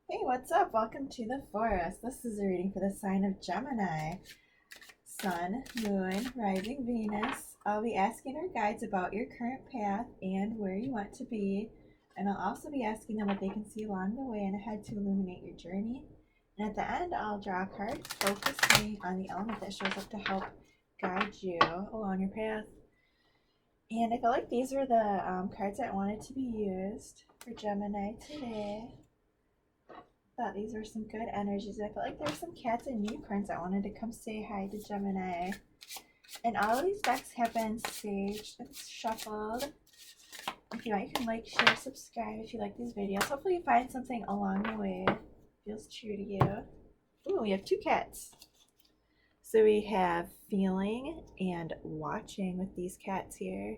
Hey, what's up? Welcome to the forest. This is a reading for the sign of Gemini. Sun, Moon, Rising Venus. I'll be asking our guides about your current path and where you want to be. And I'll also be asking them what they can see along the way and ahead to illuminate your journey. And at the end, I'll draw cards focusing on the element that shows up to help guide you along your path. And I felt like these were the cards that wanted to be used for Gemini today. Thought these were some good energies. I felt like there's some cats and unicorns that wanted to come say hi to Gemini. And all of these decks have been saged and shuffled. If you want, you can like, share, subscribe if you like these videos. Hopefully you find something along the way that feels true to you. Ooh, we have two cats. So we have feeling and watching with these cats here.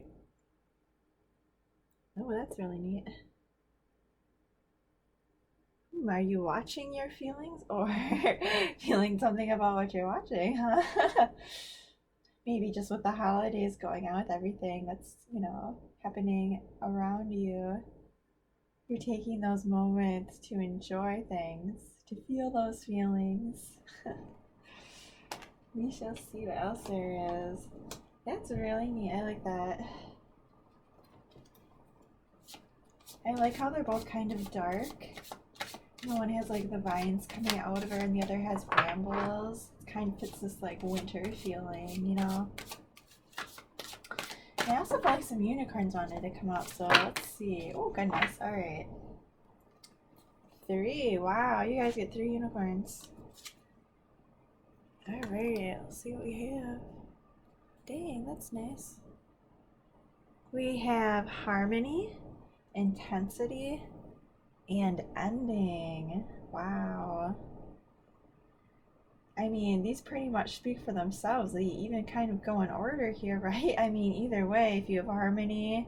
Oh, that's really neat. Are you watching your feelings or feeling something about what you're watching, huh? Maybe just with the holidays going on, with everything that's, happening around you. You're taking those moments to enjoy things, to feel those feelings. We shall see what else there is. That's really neat. I like that. I like how they're both kind of dark. One has like the vines coming out of her and the other has brambles. It kind of fits this like winter feeling, I also felt like some unicorns wanted to come out, so let's see. Oh goodness, alright. 3, wow, you guys get 3 unicorns. Alright, let's see what we have. Dang, that's nice. We have harmony, intensity, and ending. Wow. I mean, these pretty much speak for themselves. They even kind of go in order here, right? I mean, either way, if you have harmony,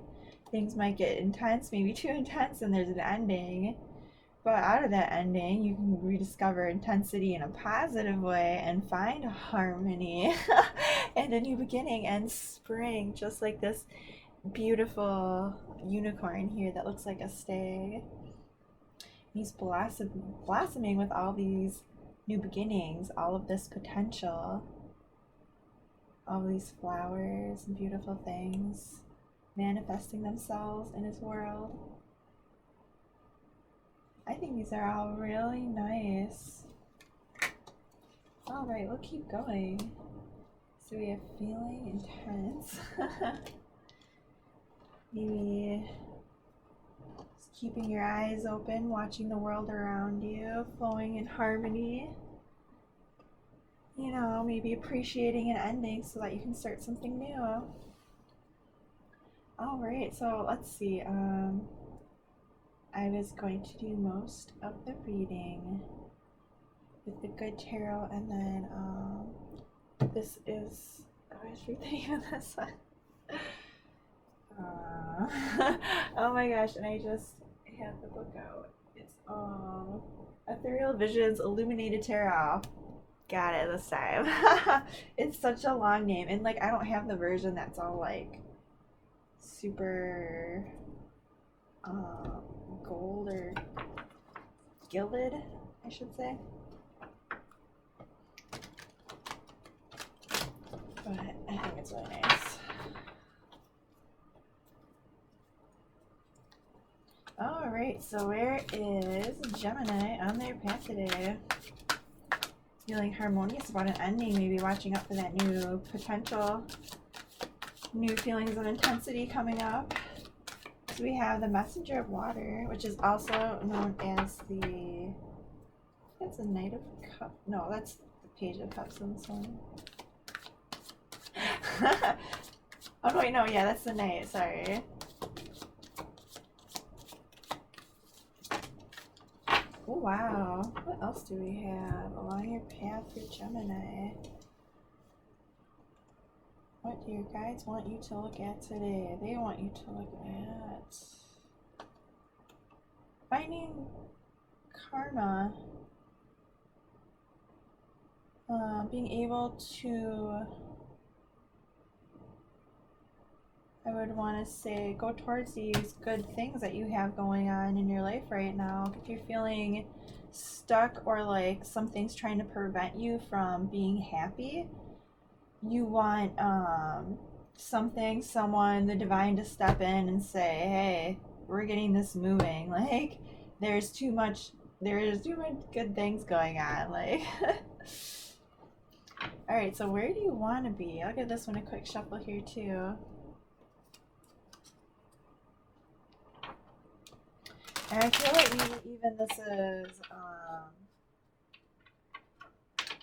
things might get intense, maybe too intense, and there's an ending. But out of that ending, you can rediscover intensity in a positive way and find harmony and a new beginning and spring, just like this beautiful unicorn here that looks like a stag. He's blossoming with all these new beginnings, all of this potential, all these flowers and beautiful things manifesting themselves in his world. I think these are all really nice. All right, we'll keep going. So we have feeling intense. Maybe just keeping your eyes open, watching the world around you, flowing in harmony. Maybe appreciating an ending so that you can start something new. All right, so let's see. I was going to do most of the reading with the good tarot, and then this is, I always read the name of this one. Oh my gosh, and I just had the book out. It's Ethereal Visions Illuminated Tarot. Got it this time. It's such a long name, and like I don't have the version that's all like super gold or gilded, I should say. But I think it's really nice. Alright, so where is Gemini on their path today? Feeling harmonious about an ending, maybe watching up for that new potential, new feelings of intensity coming up. So we have the Messenger of Water, which is also known as that's a Knight of Cups. No, that's the Page of Cups in this one. Oh wait, no, yeah, that's the Knight, sorry. Oh wow, what else do we have along your path for Gemini? What do your guides want you to look at today? They want you to look at finding karma, being able to I would want to say go towards these good things that you have going on in your life right now. If you're feeling stuck or like something's trying to prevent you from being happy, you want someone, the divine, to step in and say, hey, we're getting this moving. Like there's too much good things going on. Like all right, so where do you want to be? I'll give this one a quick shuffle here too. And I feel like maybe even this is,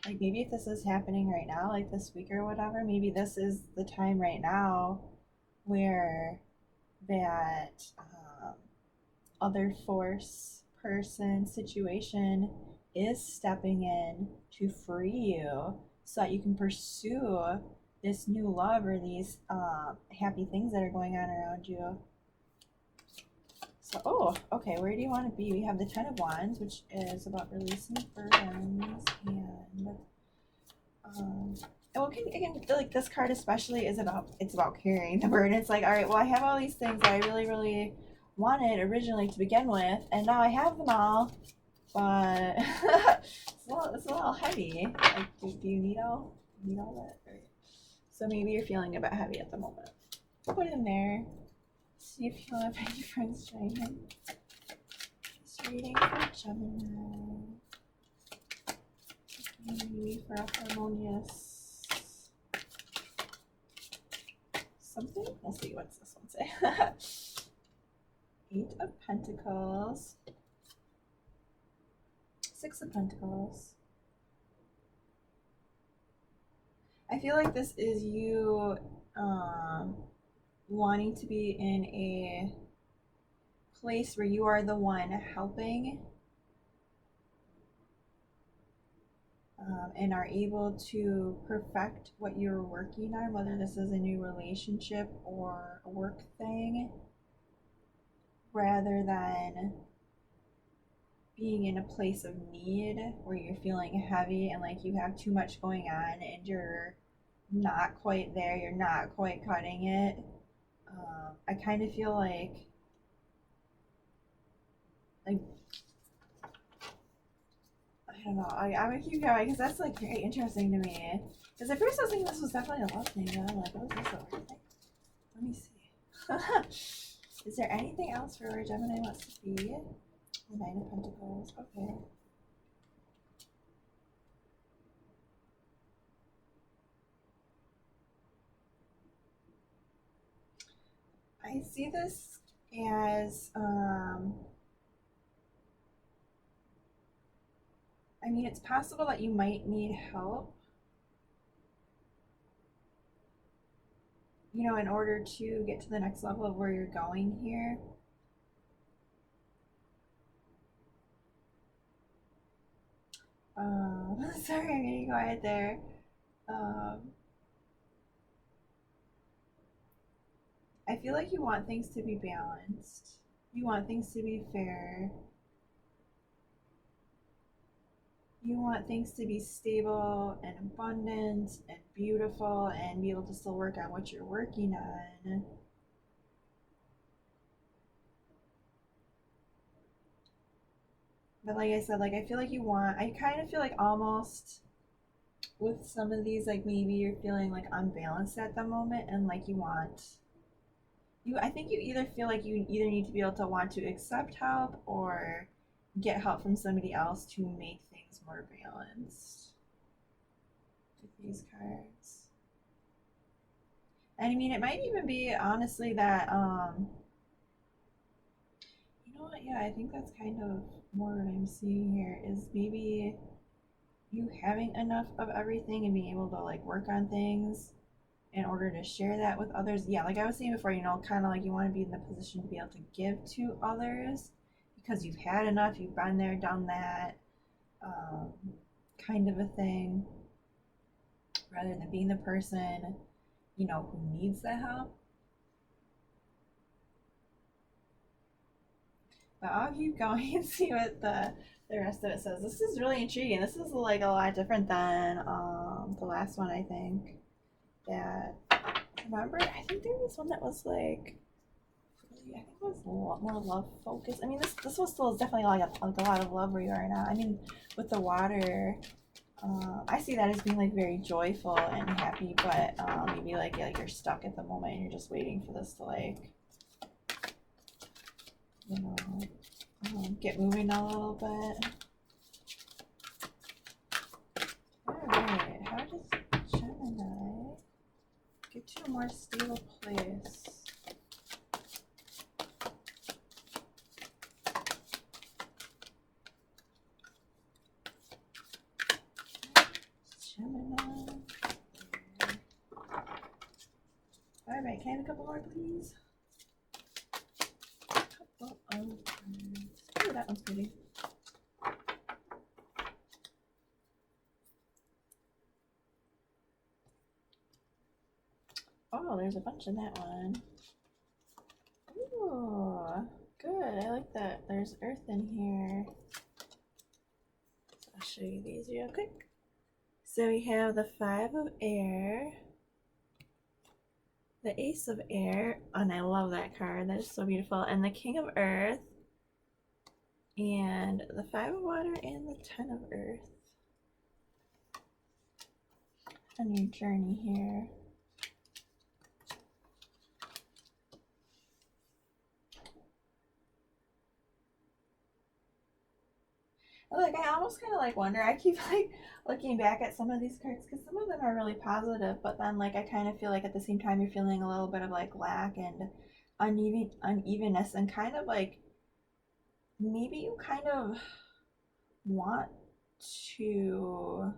like maybe if this is happening right now, like this week or whatever, maybe this is the time right now where that other force, person, situation is stepping in to free you so that you can pursue this new love or these happy things that are going on around you. So, oh, okay, where do you want to be? We have the Ten of Wands, which is about releasing burdens, and well, again, like this card especially is about carrying the burden. It's like, all right, well, I have all these things that I really, really wanted originally to begin with, and now I have them all, but it's a little heavy. Like, do you need all that? Right. So maybe you're feeling a bit heavy at the moment. Put it in there. See if you have any friends join in. This reading for Gemini. Maybe for a harmonious something. We'll see what's this one say. 8 of Pentacles. 6 of Pentacles. I feel like this is you wanting to be in a place where you are the one helping and are able to perfect what you're working on, whether this is a new relationship or a work thing, rather than being in a place of need where you're feeling heavy and like you have too much going on and you're not quite there, you're not quite cutting it. I kind of feel like I don't know. I'm gonna keep going because that's like very interesting to me. Because at first I was thinking this was definitely a love thing, but I'm like, what is this a work thing? Let me see. Is there anything else for where Gemini wants to be? The 9 of Pentacles. Okay. I see this as I mean, it's possible that you might need help, you know, in order to get to the next level of where you're going here. Sorry, I'm getting quiet there. I feel like you want things to be balanced. You want things to be fair. You want things to be stable and abundant and beautiful and be able to still work on what you're working on. But like I said, like I feel like I kind of feel like almost with some of these, like maybe you're feeling like unbalanced at the moment and like I think you either feel like you either need to be able to want to accept help or get help from somebody else to make things more balanced with these cards. And I mean, it might even be honestly that, you know what? Yeah, I think that's kind of more what I'm seeing here is maybe you having enough of everything and being able to like work on things in order to share that with others. Yeah, like I was saying before, you know, kind of like you want to be in the position to be able to give to others because you've had enough, you've been there, done that, kind of a thing, rather than being the person, you know, who needs the help. But I'll keep going and see what the rest of it says. This is really intriguing. This is like a lot different than the last one, I think. That remember, I think there was one that was like, I think it was a lot more love focused. I mean, this one still is definitely like a lot of love where you are now. I mean, with the water, I see that as being like very joyful and happy, but maybe like you're stuck at the moment and you're just waiting for this to like, you know, get moving a little bit. Alright, how does Gemini get to a more stable place? Gemini. Alright, can I have a couple more, please? Couple of cards. Oh, that one's pretty. Oh, there's a bunch in that one. Ooh, good. I like that. There's earth in here. So I'll show you these real quick. So we have the 5 of air, the ace of air, and I love that card. That is so beautiful. And the king of earth, and the 5 of water, and the 10 of earth on your journey here. Like, I almost kind of like wonder, I keep like looking back at some of these cards because some of them are really positive, but then like I kind of feel like at the same time you're feeling a little bit of like lack and unevenness, and kind of like maybe you kind of want to,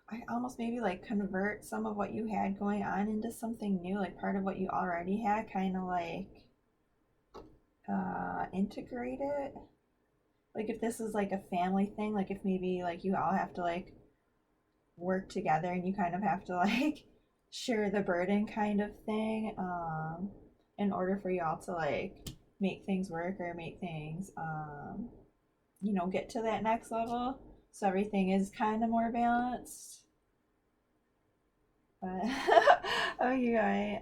I almost maybe like convert some of what you had going on into something new, like part of what you already had, kind of like integrate it. Like if this is like a family thing, like if maybe like you all have to like work together and you kind of have to like share the burden kind of thing, in order for y'all to like make things work or make things, you know, get to that next level, so everything is kind of more balanced. But okay,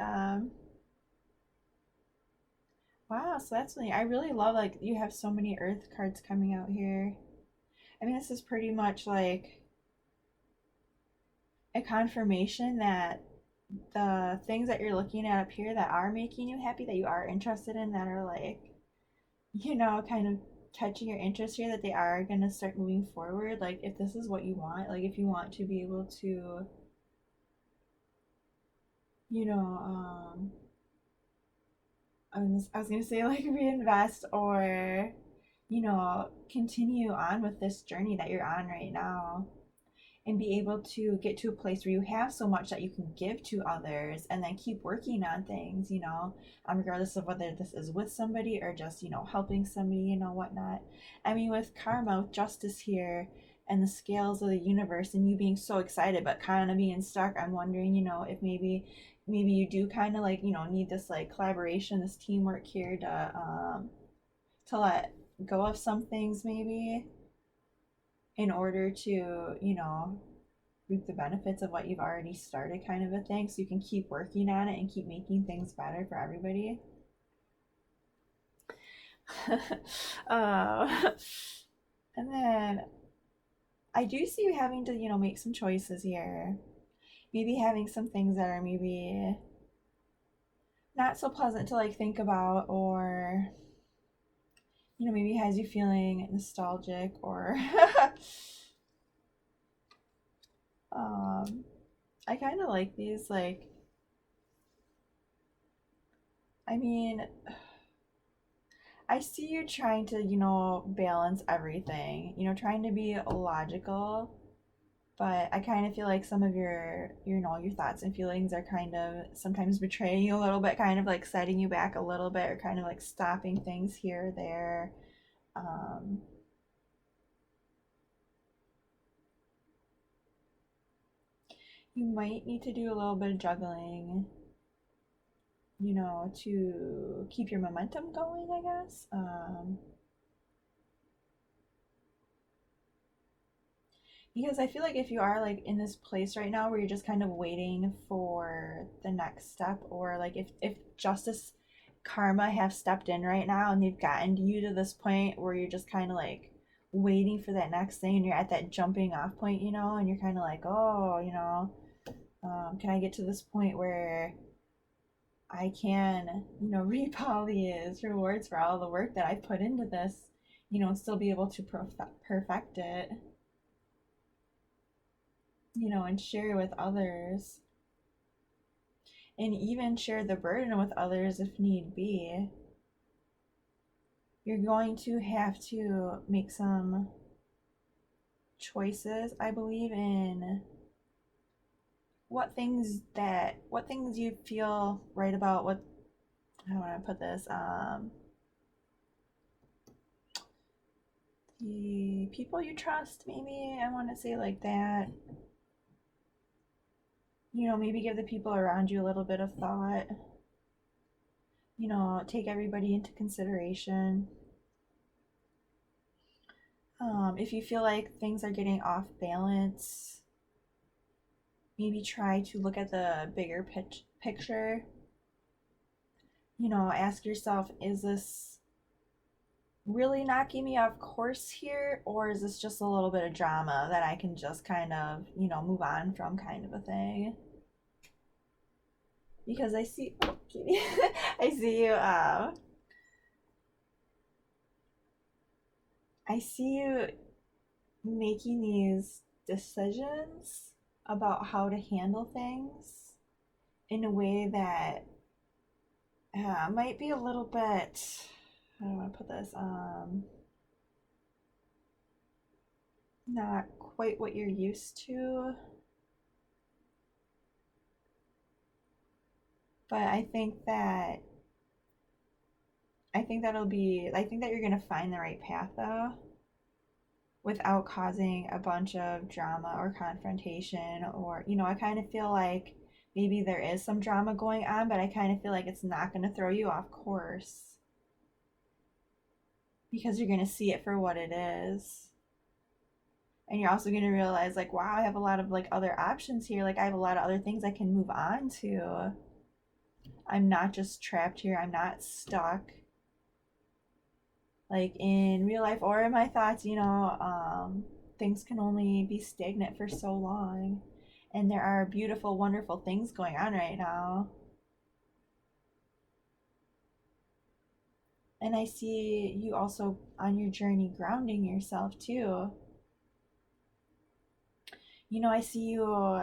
wow, so that's really, I really love like you have so many earth cards coming out here. I mean, this is pretty much like a confirmation that the things that you're looking at up here that are making you happy, that you are interested in, that are like, you know, kind of catching your interest here, that they are going to start moving forward. Like if this is what you want, like if you want to be able to, you know, I was gonna say like reinvest or, you know, continue on with this journey that you're on right now, and be able to get to a place where you have so much that you can give to others, and then keep working on things, you know, regardless of whether this is with somebody or just, you know, helping somebody, you know, whatnot. I mean, with karma, with justice here, and the scales of the universe, and you being so excited but kind of being stuck, I'm wondering, you know, if maybe you do kind of like, you know, need this like collaboration, this teamwork here to let go of some things maybe, in order to, you know, reap the benefits of what you've already started, kind of a thing, so you can keep working on it and keep making things better for everybody. uh, and then I do see you having to, you know, make some choices here, maybe having some things that are maybe not so pleasant to like think about, or, you know, maybe has you feeling nostalgic, or I kind of like these, like, I mean, I see you trying to, you know, balance everything, you know, trying to be logical, but I kind of feel like some of your, you know, your thoughts and feelings are kind of sometimes betraying you a little bit, kind of like setting you back a little bit, or kind of like stopping things here or there. Um, you might need to do a little bit of juggling, you know, to keep your momentum going, I guess. Because I feel like if you are like in this place right now where you're just kind of waiting for the next step, or like if justice karma have stepped in right now and they've gotten you to this point where you're just kind of like waiting for that next thing and you're at that jumping off point, and you're kind of like, oh, can I get to this point where I can, reap all these rewards for all the work that I put into this, and still be able to perfect it, and share with others, and even share the burden with others if need be. You're going to have to make some choices, I believe, in what things you feel right about, what, how would I put this, the people you trust, maybe I want to say like that. Maybe give the people around you a little bit of thought. Take everybody into consideration. If you feel like things are getting off balance, maybe try to look at the bigger picture. Ask yourself, is this really knocking me off course here, or is this just a little bit of drama that I can just kind of, move on from, kind of a thing? Because I see, I see you, I see you making these decisions about how to handle things in a way that might be a little bit, how do I want to put this, not quite what you're used to. But I think that you're gonna find the right path though, without causing a bunch of drama or confrontation, or I kind of feel like maybe there is some drama going on, but I kind of feel like it's not gonna throw you off course because you're gonna see it for what it is. And you're also gonna realize, like, wow, I have a lot of like other options here. Like, I have a lot of other things I can move on to. I'm not just trapped here. I'm not stuck. Like in real life or in my thoughts, things can only be stagnant for so long. And there are beautiful, wonderful things going on right now. And I see you also on your journey grounding yourself too. I see you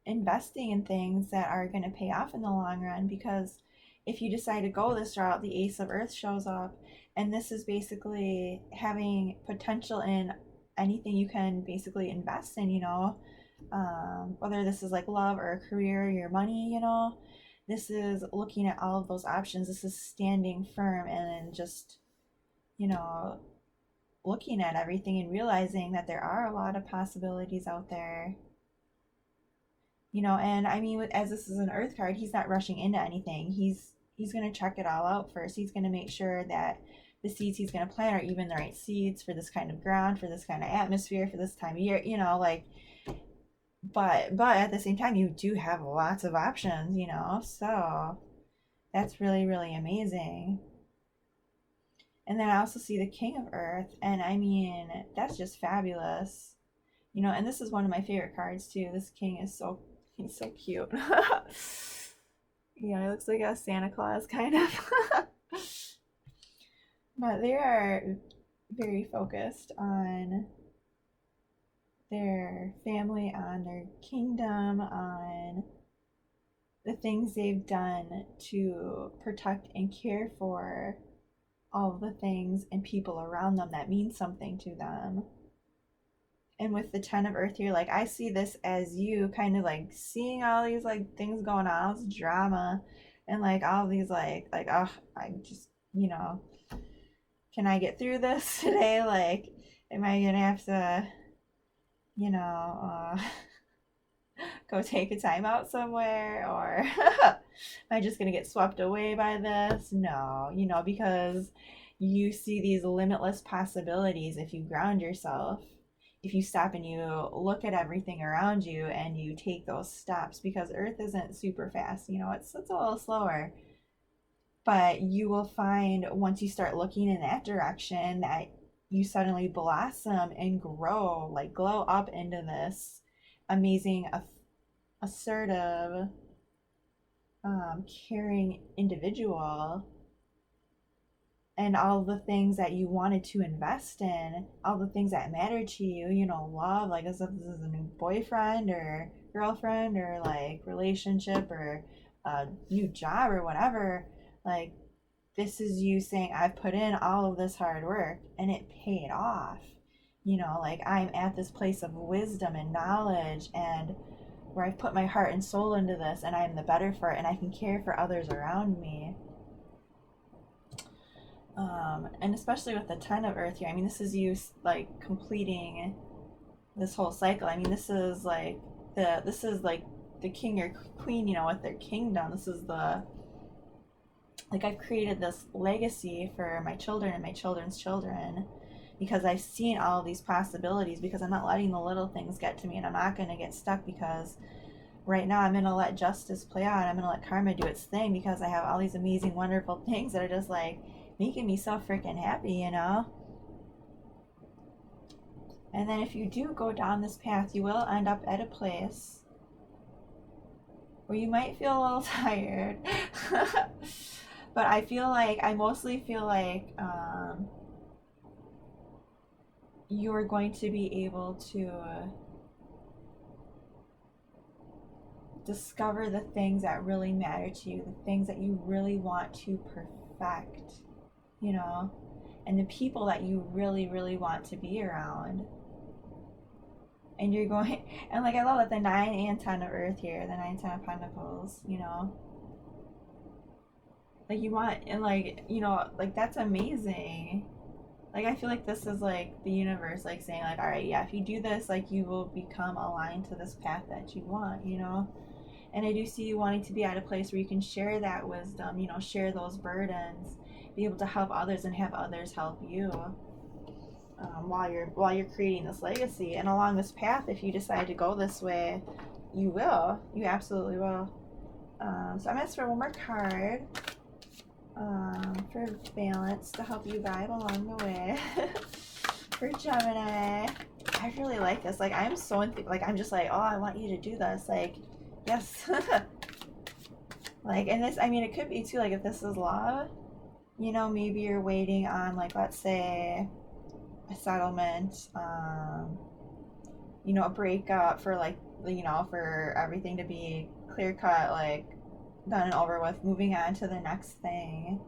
investing in things that are going to pay off in the long run, because if you decide to go this route, the Ace of Earth shows up, and this is basically having potential in anything you can basically invest in, whether this is like love or a career, your money, this is looking at all of those options. This is standing firm and just, looking at everything and realizing that there are a lot of possibilities out there. And I mean, as this is an Earth card, he's not rushing into anything. He's going to check it all out first. He's going to make sure that the seeds he's going to plant are even the right seeds for this kind of ground, for this kind of atmosphere, for this time of year, like, but at the same time, you do have lots of options, so that's really, really amazing. And then I also see the King of Earth, and I mean, that's just fabulous. And this is one of my favorite cards too. This king is he's so cute. He looks like a Santa Claus kind of. But they are very focused on their family, on their kingdom, on the things they've done to protect and care for all of the things and people around them that mean something to them. And with the 10 of Earth here, like, I see this as you kind of like seeing all these like things going on, all this drama, and like all these oh, I just, can I get through this today? Like, am I gonna have to, go take a time out somewhere, or am I just gonna get swept away by this? No, because you see these limitless possibilities if you ground yourself. if you stop and you look at everything around you and you take those steps, because Earth isn't super fast, it's a little slower. But you will find once you start looking in that direction that you suddenly blossom and grow, like glow up into this amazing, assertive, caring individual, and all the things that you wanted to invest in, all the things that matter to you, love, like as if this is a new boyfriend or girlfriend or like relationship or a new job or whatever. Like, this is you saying, I've put in all of this hard work and it paid off. Like I'm at this place of wisdom and knowledge, and where I've put my heart and soul into this, and I'm the better for it, and I can care for others around me. And especially with the 10 of Earth here, I mean, this is you like completing this whole cycle. I mean, this is like the king or queen, with their kingdom. This is like I've created this legacy for my children and my children's children, because I've seen all of these possibilities, because I'm not letting the little things get to me, and I'm not going to get stuck, because right now I'm going to let justice play out. I'm going to let karma do its thing, because I have all these amazing, wonderful things that are just like making me so freaking happy, And then if you do go down this path, you will end up at a place where you might feel a little tired. But I mostly feel like you're going to be able to discover the things that really matter to you, the things that you really want to perfect, and the people that you really, really want to be around. And you're going, and like I love that the 9 and 10 of Earth here, the 9, 10 of Pentacles, like you want, and like, like that's amazing. Like I feel like this is like the universe like saying like, all right, yeah, if you do this, like you will become aligned to this path that you want, And I do see you wanting to be at a place where you can share that wisdom, share those burdens, be able to help others and have others help you, while you're creating this legacy. And along this path, if you decide to go this way, you absolutely will. So I'm gonna ask for one more card for balance to help you vibe along the way. For Gemini, I really like this. Like I'm so like I'm just like, oh, I want you to do this. Like, yes. Like, and this, I mean, it could be too, like if this is love, maybe you're waiting on, like, let's say a settlement, a breakup, for like, for everything to be clear cut, like done and over with, moving on to the next thing,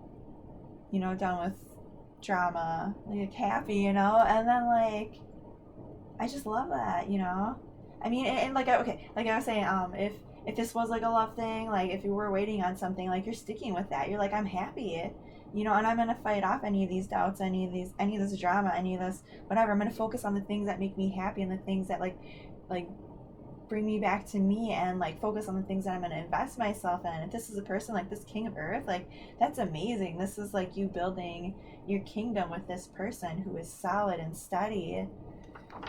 done with drama, like happy, and then like I just love that, I mean, and like okay, like I was saying, if this was like a love thing, like if you were waiting on something, like you're sticking with that, you're like, I'm happy, and I'm gonna fight off any of these doubts, any of this drama, any of this whatever. I'm gonna focus on the things that make me happy, and the things that like bring me back to me, and like focus on the things that I'm going to invest myself in. If this is a person like this King of Earth, like that's amazing. This is like you building your kingdom with this person who is solid and steady,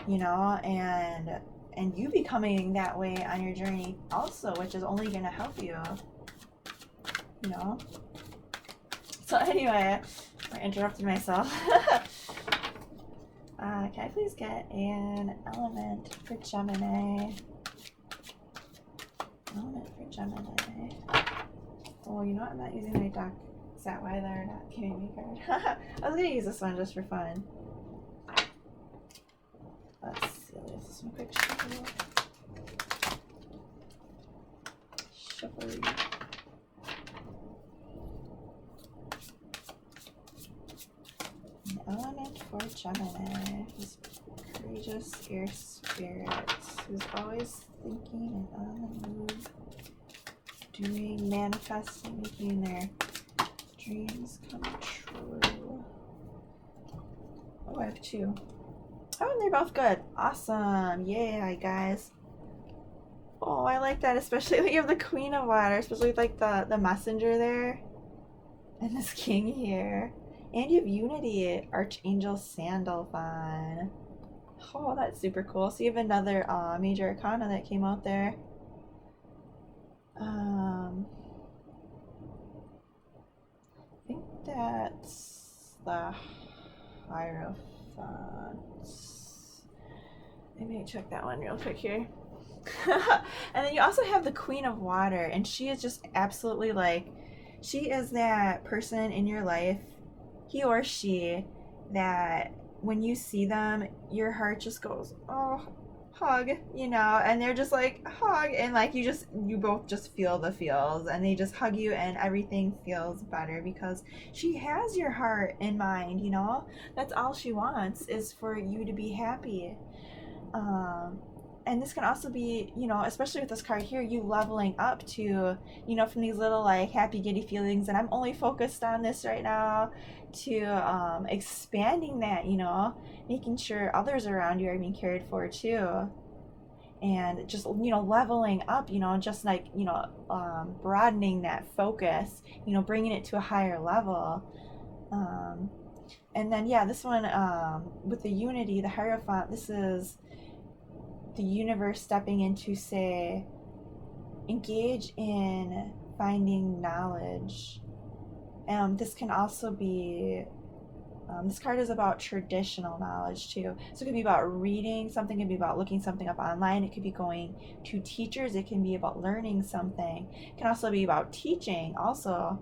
and you becoming that way on your journey also, which is only going to help you, So anyway, I interrupted myself. Can I please get an element for Gemini? Element for Gemini. Oh, you know what? I'm not using my deck. Is that why they're not giving me a card? I was going to use this one just for fun. Let's see. Let's do some quick shuffle. Shuffle. An element for Gemini. Who's courageous air spirit. Who's always thinking and on the move, doing, manifesting, making their dreams come true. Oh, I have 2. Oh, and they're both good. Awesome. Yeah, guys. Oh, I like that, especially when you have the Queen of Water, especially with like the messenger there and this king here. And you have Unity, Archangel Sandalphon. Oh, that's super cool. So you have another major arcana that came out there. I think that's the Hierophant. Let me check that one real quick here. And then you also have the Queen of Water, and she is just absolutely like, she is that person in your life, he or she, that when you see them, your heart just goes, oh, hug, you know, and they're just like, hug, and like you both just feel the feels, and they just hug you, and everything feels better because she has your heart in mind, you know? That's all she wants is for you to be happy. Um, and this can also be, you know, especially with this card here, you leveling up to, you know, from these little like happy giddy feelings, and I'm only focused on this right now, to expanding that, you know, making sure others around you are being cared for too, and just, you know, leveling up, you know, just like, you know, broadening that focus, you know, bringing it to a higher level. And then yeah, this one, with the unity, the Hierophant, this is the universe stepping in to say, engage in finding knowledge. This can also be, this card is about traditional knowledge too. So it could be about reading something, it could be about looking something up online, it could be going to teachers, it can be about learning something. It can also be about teaching also.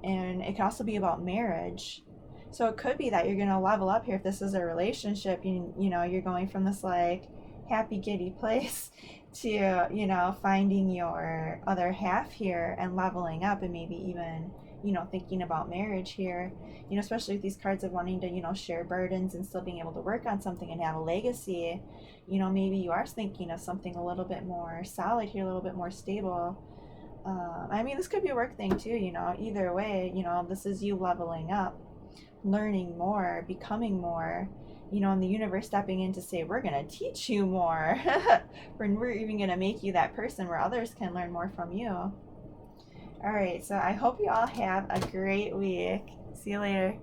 And it can also be about marriage. So it could be that you're going to level up here if this is a relationship. You know, you're going from this like happy giddy place to, you know, finding your other half here and leveling up, and maybe even, you know, thinking about marriage here, you know, especially with these cards of wanting to, you know, share burdens and still being able to work on something and have a legacy. You know, maybe you are thinking of something a little bit more solid here, a little bit more stable. I mean, this could be a work thing too, you know, either way, you know, this is you leveling up, learning more, becoming more, you know, and the universe stepping in to say, we're going to teach you more. We're even going to make you that person where others can learn more from you. All right, so I hope you all have a great week. See you later.